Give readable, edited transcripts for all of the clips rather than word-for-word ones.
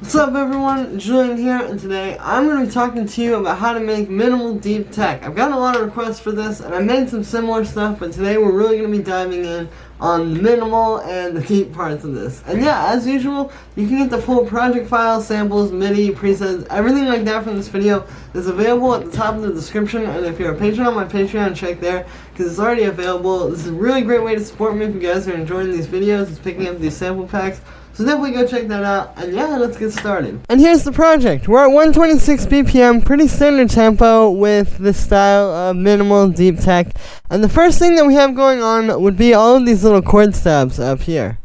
What's up everyone, Julian here, and today I'm going to be talking to you about how to make minimal deep tech. I've gotten a lot of requests for this, and I made some similar stuff, but today we're really going to be diving in on the minimal and the deep parts of this. And yeah, as usual, you can get the full project file, samples, MIDI, presets, everything like that from this video is available at the top of the description, and if you're a patron on my Patreon, check there, because it's already available. This is a really great way to support me if you guys are enjoying these videos, it's picking up these sample packs. So definitely go check that out, and yeah, let's get started. And here's the project. We're at 126 BPM, pretty standard tempo with the style of minimal deep tech. And the first thing that we have going on would be all of these little chord stabs up here.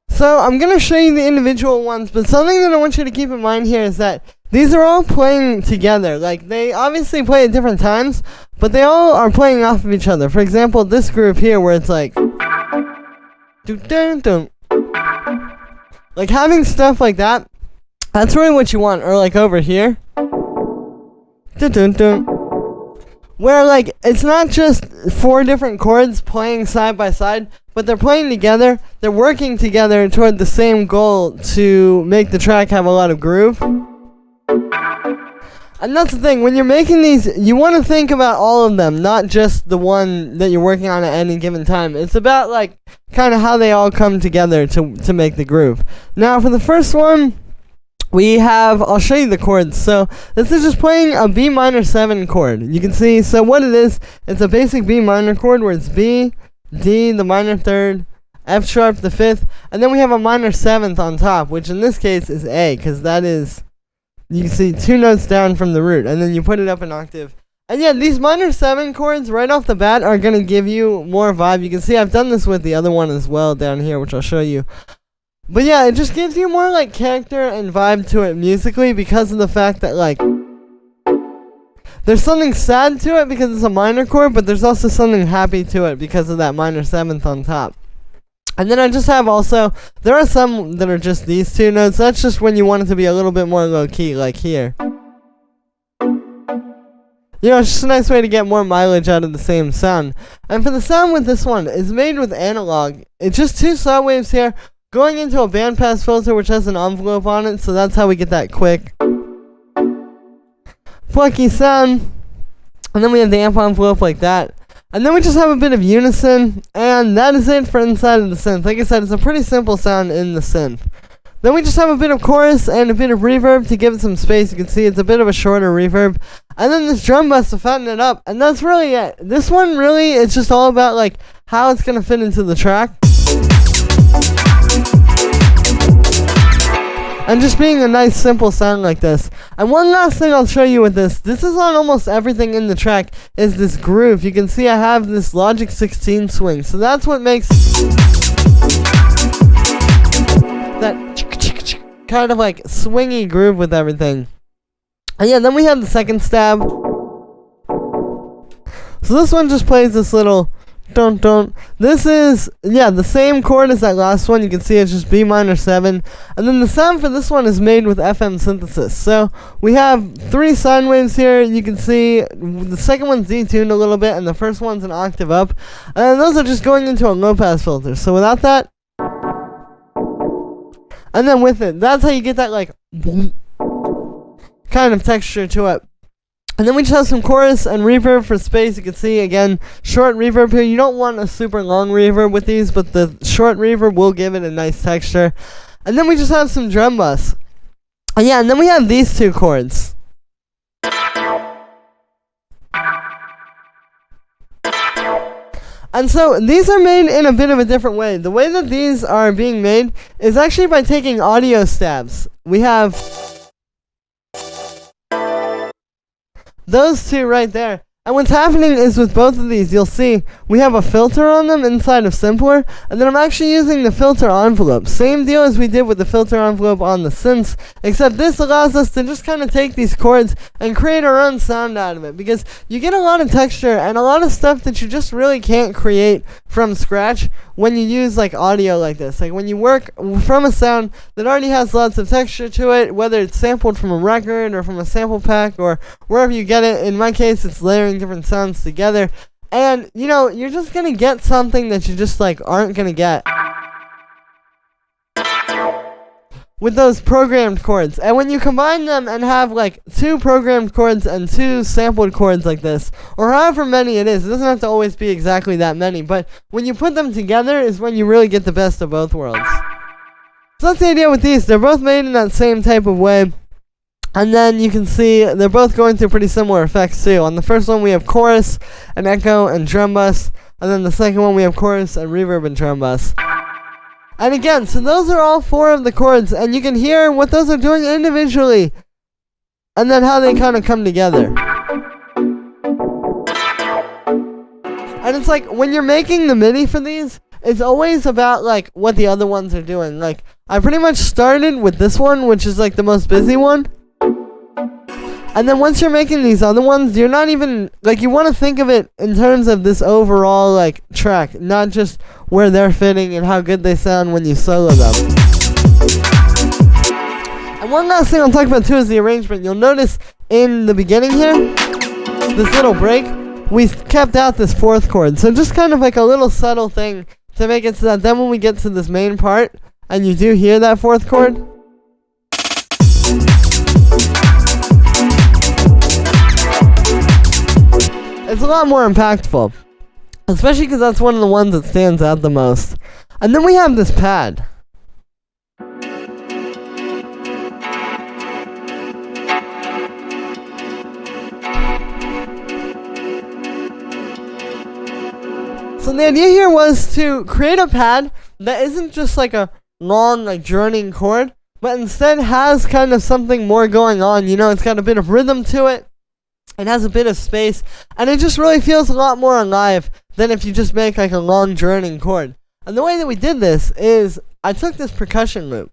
So I'm going to show you the individual ones, but something that I want you to keep in mind here is that these are all playing together. Like, they obviously play at different times, but they all are playing off of each other. For example, this groove here where it's like, like having stuff like that, that's really what you want. Or like over here, where like it's not just four different chords playing side by side, but they're playing together, they're working together toward the same goal to make the track have a lot of groove. And that's the thing, when you're making these, you want to think about all of them, not just the one that you're working on at any given time. It's about like kind of how they all come together to make the groove. Now for the first one, we have, I'll show you the chords. So this is just playing a B minor 7 chord. You can see, so what it is, it's a basic B minor chord where it's B, D, the minor 3rd, F sharp, the 5th, and then we have a minor 7th on top, which in this case is A, because that is, you can see 2 notes down from the root, and then you put it up an octave. And yeah, these minor 7 chords right off the bat are going to give you more vibe. You can see I've done this with the other one as well down here, which I'll show you. But yeah, it just gives you more like character and vibe to it musically because of the fact that like there's something sad to it because it's a minor chord, but there's also something happy to it because of that minor 7th on top. And then I just have also, there are some that are just these 2 notes. That's just when you want it to be a little bit more low key, like here. You know, it's just a nice way to get more mileage out of the same sound. And for the sound with this one, it's made with analog. It's just 2 saw waves here going into a bandpass filter which has an envelope on it, so that's how we get that quick, plucky sound. And then we have the amp envelope like that. And then we just have a bit of unison, and that is it for inside of the synth. Like I said, it's a pretty simple sound in the synth. Then we just have a bit of chorus and a bit of reverb to give it some space. You can see it's a bit of a shorter reverb. And then this drum bus to fatten it up, and that's really it. This one really, it's just all about like how it's going to fit into the track. And just being a nice simple sound like this. And one last thing I'll show you with this is on almost everything in the track, is this groove. You can see I have this Logic 16 swing. So that's what makes that kind of like swingy groove with everything. And yeah, then we have the second stab. So this one just plays this little don't. This is, yeah, the same chord as that last one. You can see it's just B minor 7. And then the sound for this one is made with FM synthesis. So we have 3 sine waves here. You can see the second one's detuned a little bit, and the first one's an octave up. And those are just going into a low pass filter. So without that, and then with it, that's how you get that like kind of texture to it. And then we just have some chorus and reverb for space. You can see, again, short reverb here. You don't want a super long reverb with these, but the short reverb will give it a nice texture. And then we just have some drum bus. And yeah, and then we have these 2 chords. And so these are made in a bit of a different way. The way that these are being made is actually by taking audio stabs. We have those 2 right there. And what's happening is with both of these, you'll see we have a filter on them inside of Simpler, and then I'm actually using the filter envelope. Same deal as we did with the filter envelope on the synths, except this allows us to just kind of take these chords and create our own sound out of it, because you get a lot of texture and a lot of stuff that you just really can't create from scratch when you use like audio like this. Like when you work from a sound that already has lots of texture to it, whether it's sampled from a record or from a sample pack or wherever you get it. In my case, it's layering different sounds together. And, you know, you're just gonna get something that you just, like, aren't gonna get with those programmed chords. And when you combine them and have, like, 2 programmed chords and 2 sampled chords like this, or however many it doesn't have to always be exactly that many, but when you put them together is when you really get the best of both worlds. So that's the idea with these. They're both made in that same type of way. And then you can see they're both going through pretty similar effects too. On the first one we have chorus and echo and drum bus. And then the second one we have chorus and reverb and drum bus. And again, so those are all 4 of the chords. And you can hear what those are doing individually. And then how they kind of come together. And it's like, when you're making the MIDI for these, it's always about, like, what the other ones are doing. Like, I pretty much started with this one, which is, like, the most busy one. And then once you're making these other ones, you're not even, like, you want to think of it in terms of this overall, like, track. Not just where they're fitting and how good they sound when you solo them. And one last thing I'll talk about, too, is the arrangement. You'll notice in the beginning here, this little break, we kept out this 4th chord. So just kind of like a little subtle thing to make it so that then when we get to this main part, and you do hear that 4th chord, it's a lot more impactful. Especially because that's one of the ones that stands out the most. And then we have this pad. So the idea here was to create a pad that isn't just like a long, like, droning chord, but instead has kind of something more going on. You know, it's got a bit of rhythm to it. It has a bit of space, and it just really feels a lot more alive than if you just make like a long droning chord. And the way that we did this is I took this percussion loop.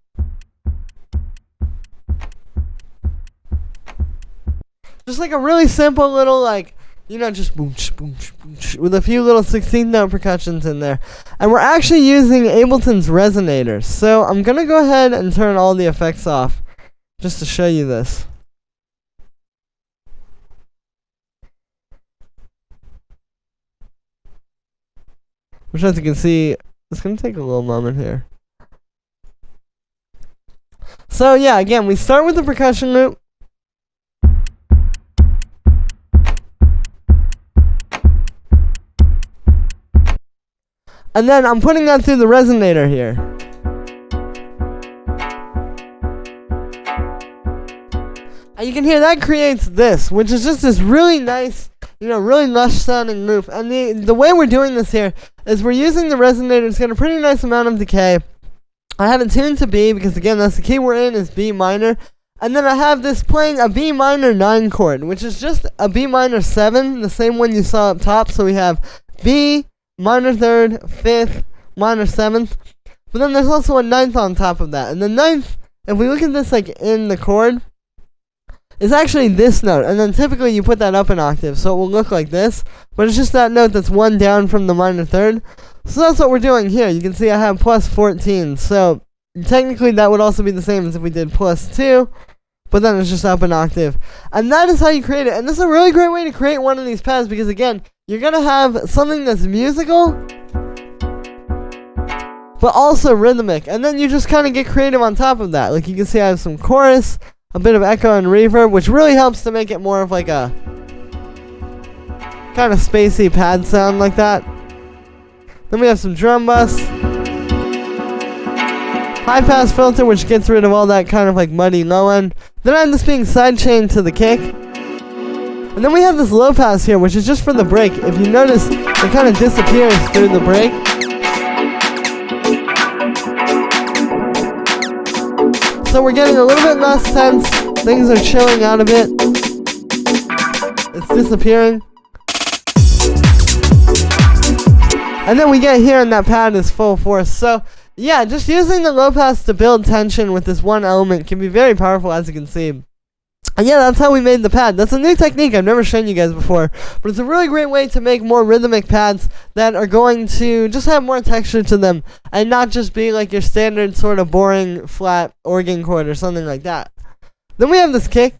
Just like a really simple little, like, you know, just boom, boom, boom, with a few little 16-note percussions in there. And we're actually using Ableton's resonators. So I'm going to go ahead and turn all the effects off just to show you this. Which, as you can see, it's going to take a little moment here. So yeah, again, we start with the percussion loop. And then I'm putting that through the resonator here. And you can hear that creates this, which is just this really nice, you know, really lush sounding loop. And the way we're doing this here is we're using the resonator. It's got a pretty nice amount of decay. I have it tuned to B because, again, that's the key we're in, is B minor. And then I have this playing a B minor 9 chord, which is just a B minor 7, the same one you saw up top. So we have B, minor 3rd, 5th, minor 7th. But then there's also a 9th on top of that. And the 9th, if we look at this like in the chord, is actually this note. And then typically you put that up an octave, so it will look like this. But it's just that note that's 1 down from the minor 3rd. So that's what we're doing here. You can see I have plus 14. So technically that would also be the same as if we did plus 2. But then it's just up an octave. And that is how you create it. And this is a really great way to create one of these pads because, again, you're going to have something that's musical, but also rhythmic. And then you just kind of get creative on top of that. Like you can see I have some chorus, a bit of echo and reverb, which really helps to make it more of like a kind of spacey pad sound like that. Then we have some drum bus. High pass filter, which gets rid of all that kind of like muddy low end. Then I have this being sidechained to the kick. And then we have this low pass here, which is just for the break. If you notice, it kind of disappears through the break. So we're getting a little bit less tense. Things are chilling out a bit. It's disappearing. And then we get here and that pad is full force. So yeah, just using the low pass to build tension with this one element can be very powerful, as you can see. And yeah, that's how we made the pad. That's a new technique I've never shown you guys before. But it's a really great way to make more rhythmic pads that are going to just have more texture to them. And not just be like your standard sort of boring flat organ chord or something like that. Then we have this kick.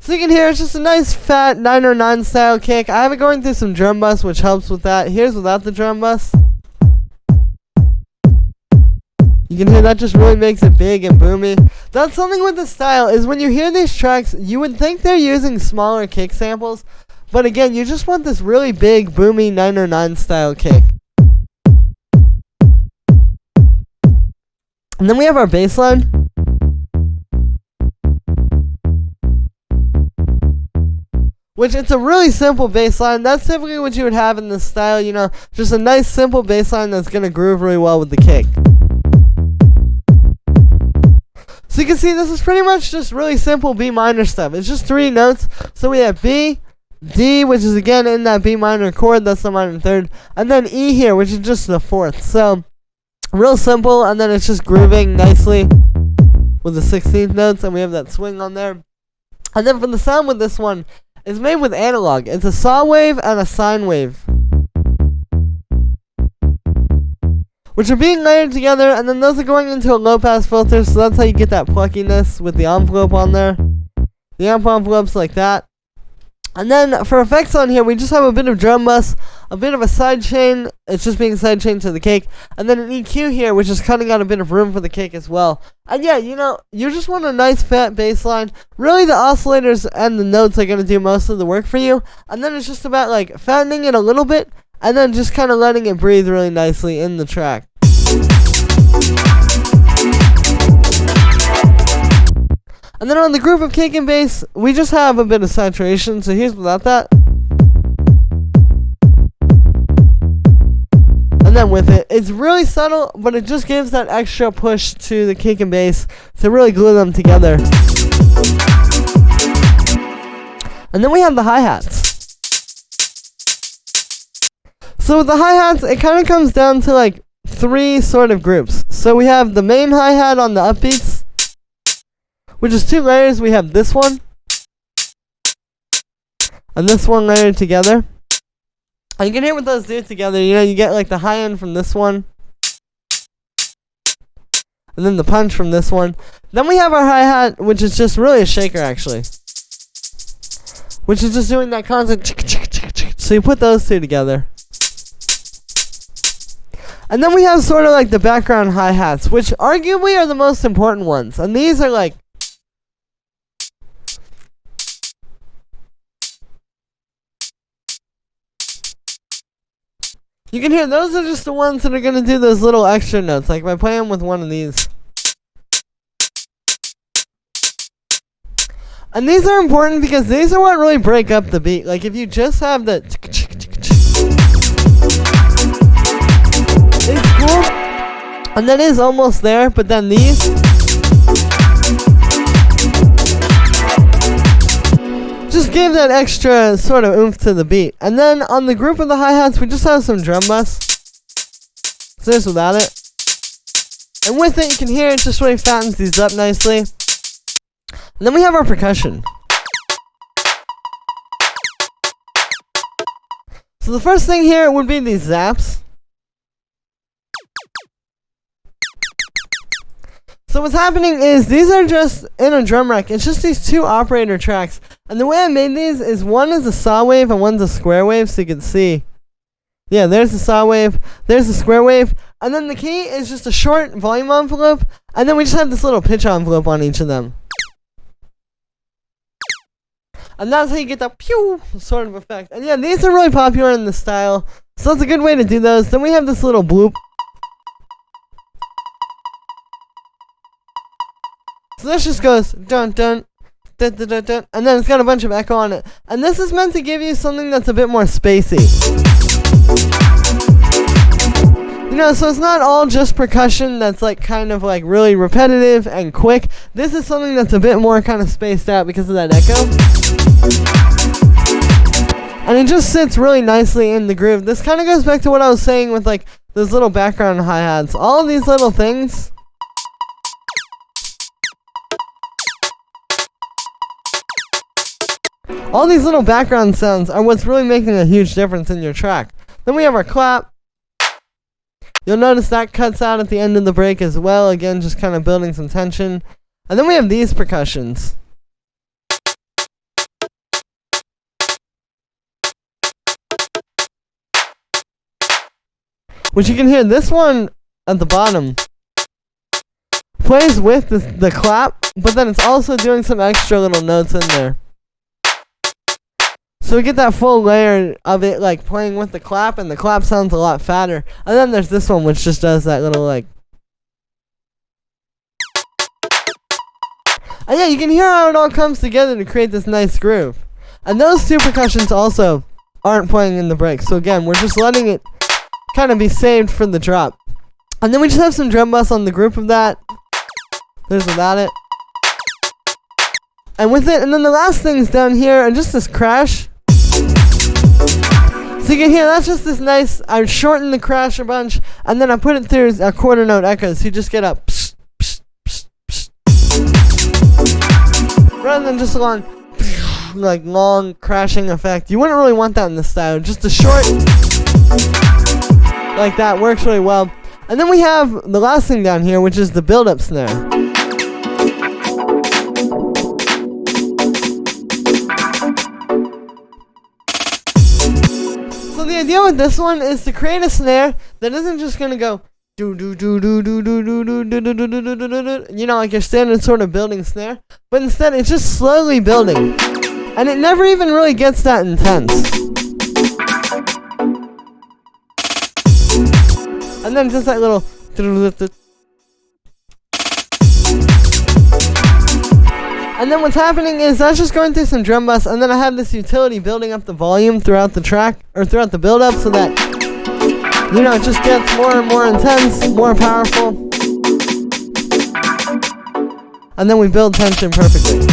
So you can hear it's just a nice fat 909 style kick. I have it going through some drum bus, which helps with that. Here's without the drum bus. You can hear that just really makes it big and boomy. That's something with the style, is when you hear these tracks, you would think they're using smaller kick samples. But again, you just want this really big, boomy 909 style kick. And then we have our bass line. Which it's a really simple bass line. That's typically what you would have in this style, you know, just a nice simple bass line that's going to groove really well with the kick. So you can see this is pretty much just really simple B minor stuff. It's just 3 notes. So we have B, D, which is again in that B minor chord, that's the minor third, and then E here, which is just the 4th. So real simple, and then it's just grooving nicely with the 16th notes, and we have that swing on there. And then for the sound with this one, it's made with analog. It's a saw wave and a sine wave, which are being layered together, and then those are going into a low-pass filter, so that's how you get that pluckiness with the envelope on there. The amp envelope's like that. And then for effects on here, we just have a bit of drum bus, a bit of a sidechain, it's just being sidechained to the kick, and then an EQ here, which is cutting out a bit of room for the kick as well. And yeah, you know, you just want a nice fat bass line. Really, the oscillators and the notes are going to do most of the work for you, and then it's just about like fattening it a little bit, and then just kind of letting it breathe really nicely in the track. And then on the group of kick and bass, we just have a bit of saturation, so here's without that. And then with it, it's really subtle, but it just gives that extra push to the kick and bass to really glue them together. And then we have the hi-hats. So with the hi-hats, it kind of comes down to like 3 sort of groups. So we have the main hi-hat on the upbeats, which is 2 layers. We have this one and this one layered together. And you can hear what those do together. You know, you get like the high end from this one, and then the punch from this one. Then we have our hi-hat, which is just really a shaker actually, which is just doing that constant so you put those 2 together. And then we have sort of like the background hi-hats, which arguably are the most important ones. And these are like, you can hear those are just the ones that are going to do those little extra notes, like if I play them with one of these. And these are important because these are what really break up the beat. Like if you just have the it's cool, and that is almost there, but then these just give that extra sort of oomph to the beat. And then on the group of the hi-hats, we just have some drum bus. So there's without it. And with it, you can hear it just really fattens these up nicely. And then we have our percussion. So the first thing here would be these zaps. So what's happening is these are just in a drum rack. It's just these 2 operator tracks. And the way I made these is one is a saw wave and one's a square wave, so you can see. Yeah, there's the saw wave, there's the square wave, and then the key is just a short volume envelope, and then we just have this little pitch envelope on each of them. And that's how you get that pew sort of effect. And yeah, these are really popular in the style, so that's a good way to do those. Then we have this little bloop. So this just goes dun dun, dun dun dun dun, and then it's got a bunch of echo on it. And this is meant to give you something that's a bit more spacey. You know, so it's not all just percussion that's like kind of like really repetitive and quick. This is something that's a bit more kind of spaced out because of that echo. And it just sits really nicely in the groove. This kind of goes back to what I was saying with like those little background hi-hats. All of these little things all these little background sounds are what's really making a huge difference in your track. Then we have our clap. You'll notice that cuts out at the end of the break as well. Again, just kind of building some tension. And then we have these percussions. which you can hear this one at the bottom plays with the clap, but then it's also doing some extra little notes in there. So we get that full layer of it like playing with the clap, and the clap sounds a lot fatter. And then there's this one which just does that little like. And yeah, you can hear how it all comes together to create this nice groove. And those two percussions also aren't playing in the break. So again, we're just letting it kind of be saved for the drop. And then we just have some drum bass on the group of that. There's without it. And with it, and then the last thing's down here, and just this crash. So you can hear that's just this nice, I shortened the crash a bunch, and then I put it through a quarter note echo, so you just get a psh, psh, psh, psh. Rather than just a long, like long crashing effect. You wouldn't really want that in this style. Just a short, like that works really well. And then we have the last thing down here, which is the build-up snare. So the idea with this one is to create a snare that isn't just gonna go do do do do do do do do do do do do do do, you know, like your standard sort of building snare, but instead it's just slowly building, and it never even really gets that intense. And then just that little. And then what's happening is that's just going through some drum bass, and then I have this utility building up the volume throughout the track, or throughout the build up, so that, you know, it just gets more and more intense, more powerful. And then we build tension perfectly.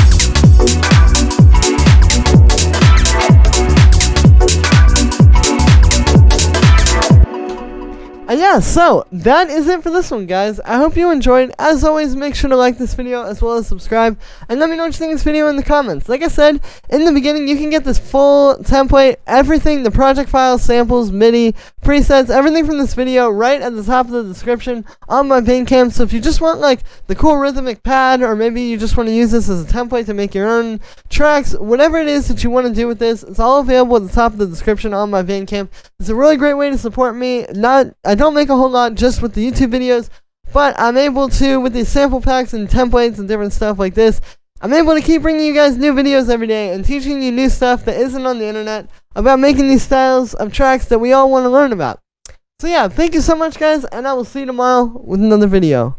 And yeah, so that is it for this one, guys. I hope you enjoyed. As always, make sure to like this video as well as subscribe, and let me know what you think of this video in the comments. Like I said in the beginning, you can get this full template, everything, the project files, samples, MIDI, presets, everything from this video right at the top of the description on my Bandcamp. So if you just want like the cool rhythmic pad, or maybe you just want to use this as a template to make your own tracks, whatever it is that you want to do with this, it's all available at the top of the description on my Bandcamp. It's a really great way to support me. I don't make a whole lot just with the YouTube videos, but I'm able to, with these sample packs and templates and different stuff like this, I'm able to keep bringing you guys new videos every day and teaching you new stuff that isn't on the internet about making these styles of tracks that we all want to learn about. So yeah, thank you so much, guys, and I will see you tomorrow with another video.